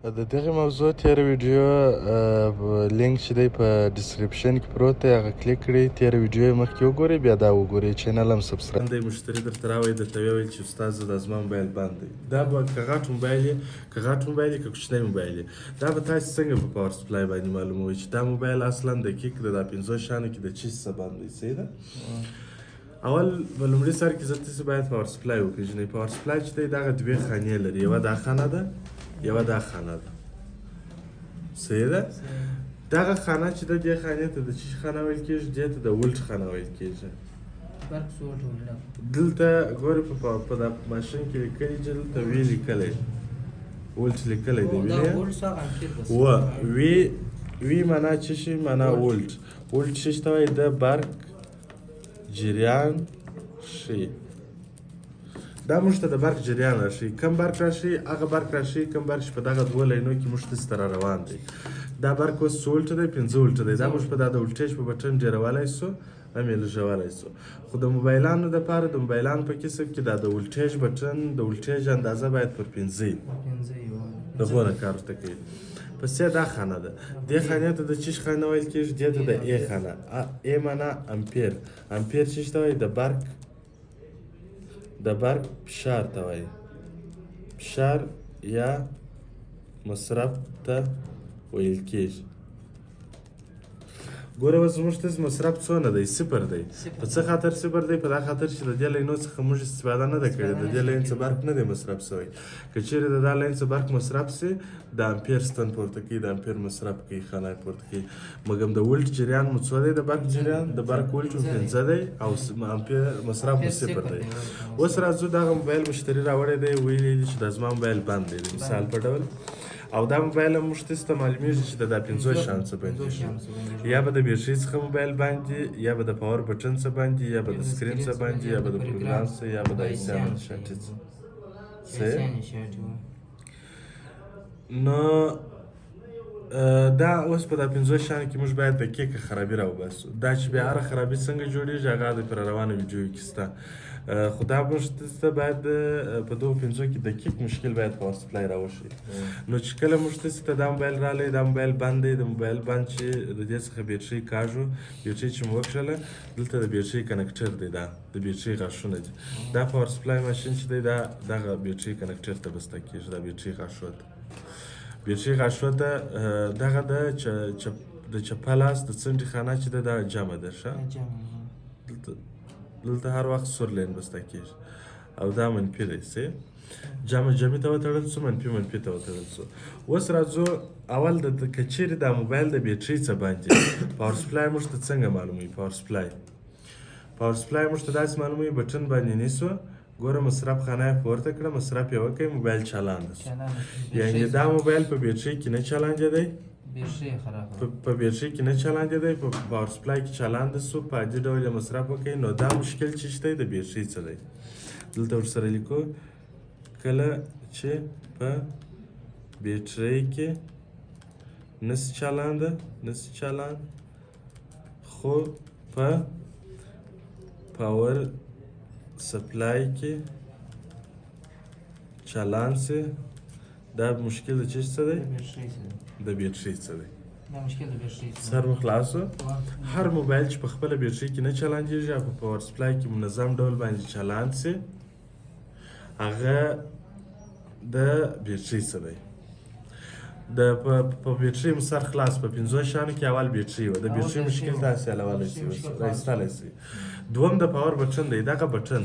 د دغه موضوع تېره ویډیو لینک چې دی په ډسکریپشن کې پروت دی هغه کلیک کړئ تېره ویډیو یې مخکې وګورئ بیا دا وګورئ چینل هم سبسکرایب دی مشتري درته راوړي درته ویل چې استاد زه دا زما موبایل بند دی دا به که غټ موبایل یې که غټ موبایل یې که کوچنی موبایل یې دا به تاسې څنګه په پاور سپلای باندې معلوموئ چې دا موبایل اصلا دقیق د دا 15 شیانو کې د چی څه بند دی صحیح ده اول په لومړي سر کې زه تاسې باید پاور سپلای وپېژنئ پاور سپلای چې دی دغه دوې خانې لري یوه دا خانه ده یوه دا خانه ده صحیح ده دغه خانه چې ده دې خانې ته د چی خانه ویل کېږي دې ته د ولټ خانه ویل کېږي دلته ګورې په دا ماشین کې لیکلي چې دلته وی لیکلی ولټ لیکلی دی وی معنا څه شي معنا ولټ ولټ څه ته وایي د برق جریان ښیي دا موږ ته د برق جریان راشي کم برق راشي هغه برق راشي کم برق چې په دغه دوه لینو کې موږ داسې ته را روان دی دا برق اوس څه ولټه دی 15 ولټه دی دا موږ په دا د ولټیج په بټن ډېرولی سو هم یې لږولی سو خو د موبایلانو دپاره د موبایلانو په کسب کې دا د ولټیج بټن د ولټیج اندازه باید پر 15 د غونه کار ورته کوي پس دا خانه ده دې خانې ته د چیش خانه ویل کېږي دې ته د ای خانه ای معنا امپیر امپیر چیش ته وایي د برق فشار ته وایي فشار یا مصرف ته ویل کېږي ګوره اوس زموږ داسې مصرف څونه دی صفر دی په څه خاطر صفر دی په دا خاطر چې د دې لینو څخه موږ استفاده نه ده کړې د دې لین څخه برق نه دی مصرف شوی که چیرې د دا لین څخه برق مصرف سي د امپیر ستن پورته کوي د امپیر مصرف کوي خانه پورته کوي مګم د ولټ جریان مو څو دی د برق جریان د برق ولټ مو 15 دی او امپیر مصرف مو صفر دی اوس راځو دغه موبایل مشتري راوړی دی ویلی دی چې دا زما موبایل بند دی د مثال په ډول او دا موبایل هم موږ ته معلومیږي چې د دا 15 شیان څه بندي یا به د بیټرۍ څخه موبایل باندې یا به د پاور بټن څه باندې یا به د سکرین څه باندې یا به د پروګرام څه یا به د ایسیان شاټ څه نو دا اوس په دا 15 شیانو کې موږ باید دقیقه خرابي راوباسو دا چې بیا هره خرابي څنګه جوړیږي هغه د پر روانه ویډیو کې شته خو دا موږ ته باید په دغو 15 کې دقیق مشکل باید پاور سپلای راوشي نو چې کله موږ ته دا موبایل رالی دا موبایل بند دی د موبایل بند چې د دې څخه بیټرۍ کاږو بیټرۍ چې مو وکړله دلته د بیټرۍ کنکټر دی دا د بیټرۍ غاښونه دي دا پاور سپلای ماشین چې دی دا دغه بیټرۍ کنکټر ته بسته کېږي دا بیټرۍ غاښو ته بیټرۍ غاښو ته دغه د چپه لاس د څنډې خانه چې ده دا جمع ده ښه دلته هر وخت سور لین بسته کېږي او دا منفي دی صحیح جمعي ته وتړل سو منفي ته وتړل سو اوس راځو اول د که چیرې دا موبایل د بیټرۍ څه باندې پاور سپلای موږ ته څنګه معلوموي پاور سپلای موږ ته داسې معلوموي بټن باندې نیسو ګوره مصرف خانه یې پورته کړه مصرف یې وکړئ موبایل چالانده سو یعنې دا موبایل په بیټرۍ کې نه چالانجېدی په بیټرۍ کې نه چالانجېدی په پاور سپلای کې چالانده سو په عادي ډول یې مصرف وکړئ نو دا مشکل چې شته د بیټرۍ څه دی دلته ورسره لیکو کله چې په بیټرۍ کې نسي چالان خو په پاور سپلای کې چالان سي دا مشکل د چیز څه دی د بیټرۍ څه دی سر مو خلاصو هر موبایل چې په خپله بیټرۍ کې نه چالانجېږي او په پاور سپلای کې منظم ډول باندې چالان سي هغه د بیټرۍ څه دی په بیټرۍ مو سر خلاص په 15 شیانو کې اول بیټرۍ وه د بیټرۍ مشکل تاسې حلولی سي رایستلی سي دوم د پاور بټن دی دغه بټن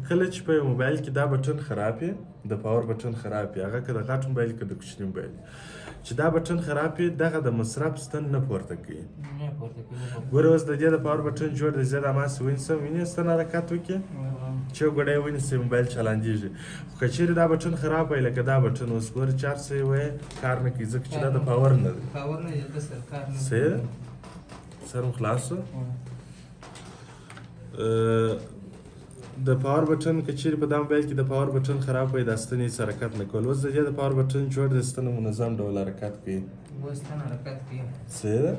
کله چې په یو موبایل کې دا بټن خراب وي د پاور بټن خراب وي هغه که د غټ موبایل که د کوچني موبایل چې دا بټن خراب وي دغه د مصرف ستن نه پورته کوي ګوره اوس د دې د پاور بټن جوړ دی زه دا ماسې ونیسم وینې ستن حرکت وکړي چې یو ګړی ونیسئ موبایل چالانجېږي خو که چیرې دا بټن خراب وی لکه دا بټن اوس ګوره چارج څه یې وایي کار نه کوي ځکه چې دا د پاور نه دی صحیح سر مو خلاص شو د پاور بټن که چیرې په دا موبایل کې د پاور بټن خراب وي دا ستن هېڅ حرکت نه کول اوس د دې د پاور بټن جوړ دی ستنه منظم ډول حرکت کوي صحیح ده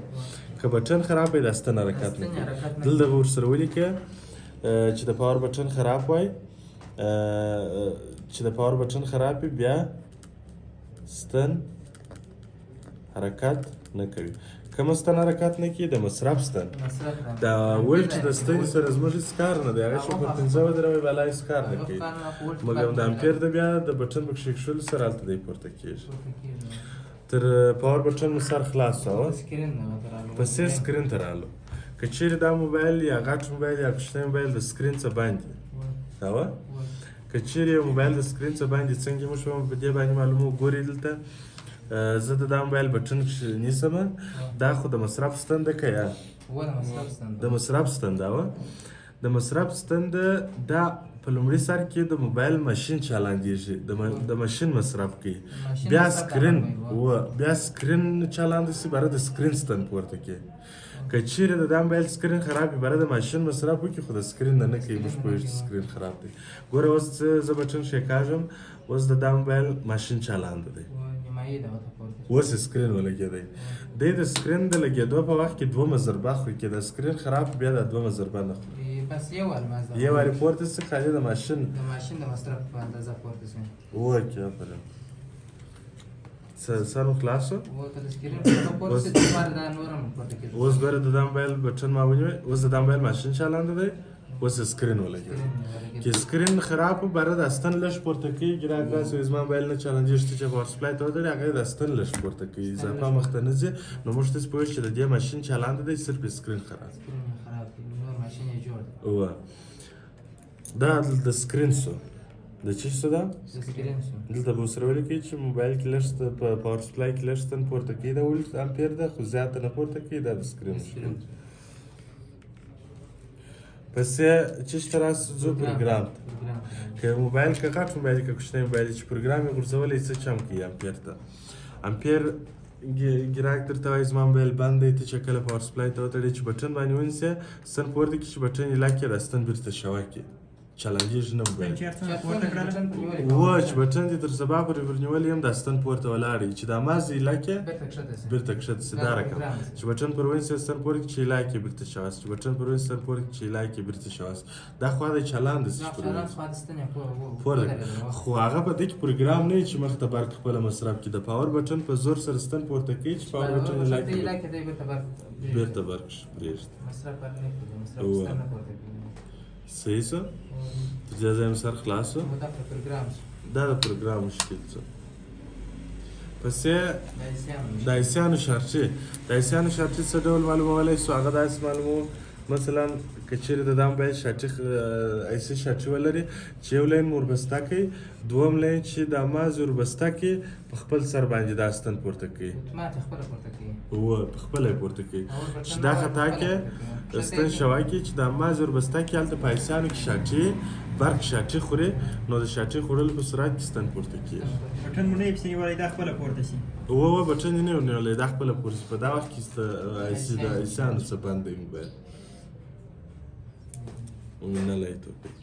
که بټن خراب وي دا ستن حرکت نه کوي دلته به ورسره ولیکه چې د پاور بټن خراب وای چې د پاور بټن خراب وي بیا ستن حرکت نه کوي. کوم ستن حرکت نه کوي؟ د مصرف ستن. دا ولټ د ستنې سره زموږ هېڅ کار نه دی، هغه چې پر 15 ودروي بالا هېڅ کار نه کوي، مګر د امپیر د بیا د بټن په کښېښودلو سره هلته دی پورته کېږي. تر پاور بټن مو سر خلاص شو، پسې سکرین ته رالو. که چیرې دا موبایل یا غټ موبایل یا کوچنی موبایل د سکرین څخه باندې دا که چیرې یو موبایل د سکرین څخه باندې څنګه موږ په دې باندې معلومو. ګورئ دلته زه د دا موبایل بټن نیسم، دا خو د مصرف ستن ده که یا د مصرف ستن ده د مصرف ستن ده. دا په لومړي سر کې د موبایل ماشین چالانېږي، د ماشین مصرف کوي، بیا سکرین چالانده شي، بره د سکرین ستن پورته کوي. که چیرې د دا موبایل سکرین خراب وي، بره د ماشین مصرف وکړي، خو د سکرین نه کوي. موږ پوهېږو چې سکرین خراب دی. ګوره اوس زه بټن ښیکاږم، اوس د دا موبایل ماشین چالانده دی، اوس یې سکرین ولګېدی. دی د سکرین د لګېدو په وخت کې دومره ضربه خوري، که د سکرین خراب بیا دا دومره ضربه نه خوري. یو وارې پورته شي، خالي د ماشین د مصرف په اندازه پورته شي. اوکې آفرین. سر مو خلاص شو؟ اوس ګوره د دا موبایل بټن ما ونیوی، اوس د دا موبایل ماشین چالانده دی، اوس یې سکرین ولګېد. که سکرین خراب و، بره دا ستن لږ پورته کوي. ګراهک داسې وایي زما موبایل نه چالانجېږي چې پاور سپلای ته ودرېږي، هغه یې دا ستن لږ پورته کوي، اضافه مخته نه ځي. نو موږ داسې پوهېږو چې د دې ماشین چالانده دی، صرف یې سکرین خراب دی. دا د سکرین سو د څه شو ده؟ دلته به ورسره ولیکئ چې موبایل کې لږ په پاور سپلای کې لږ ستن پورته کوي، دا ولټ امپیر ده، خو زیاته نه پورته کوي، دا د سکرین مشکل ده. پسې چې ته راځو پروګرام ته. که موبایل که غټ موبایل که کوچنی موبایل چې پروګرام یې غورځولی، څه چم کوي امپیر ته؟ امپیر ګراهک درته وایي زما موبایل بند دی، ته چې کله پاور سپلای ته وتړې چې بټن باندې ونیسې، ستن پورته کړي چې بټن یې لاک کړي، دا ستن بېرته شوه کړي، چالانجېږي نه موبایل. چې بټن دې تر سبا پورې ورنیولی یم، دا ستن پورته ولاړ وي، چې دا ماز یې لاک کړي بېرته کښته شي. دا رقم چې بټن پر ونیسې ستن پورته کړي چې یې لاک کړي بېرته شوه شي، چې بټن پر ونیسې ستن پورته کړي چې یې لاک کړي بېرته شوه شي. دا خوا دی چالانده شي پورته، خو هغه په دې کې پروګرام نه وي چې مخته برق خپله مصرف کړي. د پاور بټن په زور سره ستن پورته کوي چې پاور بټن یې لاک کړي، بېرته برق پرېږدي. صحیح شو؟ تر دې ځایه مې سر خلاص شو. دا د پروګرام مشکل شو. پسې د ایسیانو شارچې. د ایسیانو شارچې څه ډول معلومولی شو؟ هغه داسې معلوموو مثلا که چیرې د دا موبایل شارچې ایسي شارچې ولري چې یو لاین مو وربسته کوي، دوم لاین چې دا ماز وربسته کوي، په خپل سر باندې دا ستن پورته کوي، په خپله یې پورته کوي. چې دا خطا کې ستن شوه کې چې دا ماز وربسته کوي، هلته په ایسیانو کې شارچې برق شارچې خوري، نو د شارچې خوړلو په صورت کې ستن پورته کېږي. بټن مو نه یې پسې نیولی، دا خپله پورته شي. بټن یې نه وي نیولی، دا خپله پورته شي. په دا وخت کې د ایسیانو څخه بند دی موبایل. ومنلی توفیق.